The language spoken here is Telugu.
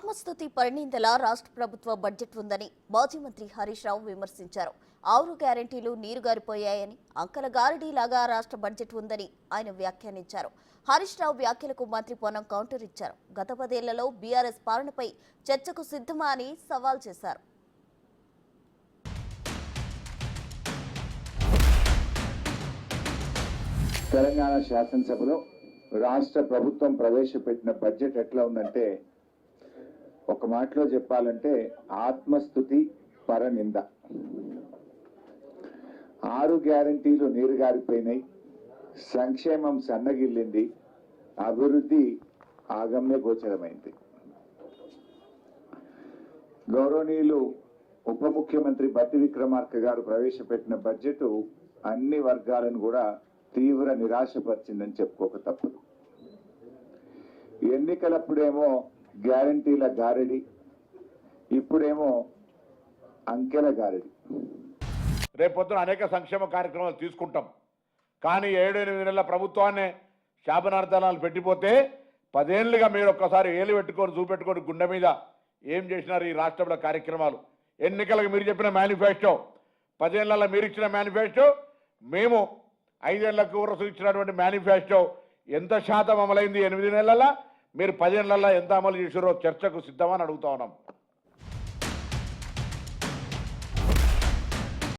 ఆత్మస్తుతి పరిణిందలా రాష్ట్ర ప్రభుత్వ బడ్జెట్ ఉందని మాజీ మంత్రి హరీష్ రావు విమర్శించారు. 6 గ్యారెంటీలు నీరుగారిపోయాయని, అంకల గారడీలాగా రాష్ట్ర బడ్జెట్ ఉందని ఆయన వ్యాఖ్యానించారు. హరీష్ రావు వ్యాఖ్యలకు మంత్రి పొన్నం కౌంటర్ ఇచ్చారు. గత 10 ఏళ్లలో బీఆర్ఎస్ పాలనపై చర్చకు సిద్ధమా అని సవాల్ చేశారు. తెలంగాణ శాసనసభలో రాష్ట్ర ప్రభుత్వం ప్రవేశపెట్టిన బడ్జెట్ ఎట్లా ఉందంటే, ఒక మాటలో చెప్పాలంటే ఆత్మస్తుతి పరనింద. 6 గ్యారెంటీలు నీరుగారిపోయినాయి, సంక్షేమం సన్నగిల్లింది, అభివృద్ధి ఆగమ్య గోచరమైంది. గౌరవనీయులు ఉప ముఖ్యమంత్రి బట్టి విక్రమార్క గారు ప్రవేశపెట్టిన బడ్జెట్ అన్ని వర్గాలను కూడా తీవ్ర నిరాశపరిచిందని చెప్పుకోక తప్పదు. ఎన్నికలప్పుడేమో గ్యారంటీల గారడి, ఇప్పుడేమో అంకెల గారడి. రేపొద్దున అనేక సంక్షేమ కార్యక్రమాలు తీసుకుంటాం, కానీ 7-8 నెలల ప్రభుత్వాన్ని శాపనార్థాలు పెట్టిపోతే 10 ఏళ్ళుగా మీరు ఒక్కసారి ఏలు పెట్టుకొని చూపెట్టుకొని గుండె మీద ఏం చేసినారు ఈ రాష్ట్రంలో కార్యక్రమాలు. ఎన్నికలకు మీరు చెప్పిన మేనిఫెస్టో, 10 ఏళ్లలో మీరు ఇచ్చిన మేనిఫెస్టో, మేము 5 ఏళ్లకు ఇచ్చినటువంటి మేనిఫెస్టో ఎంత శాతం అమలైంది 8 నెలల, మీరు 10 ఏళ్లలో ఎంత అమలు చేసారో చర్చకు సిద్ధమని అడుగుతా ఉన్నాం.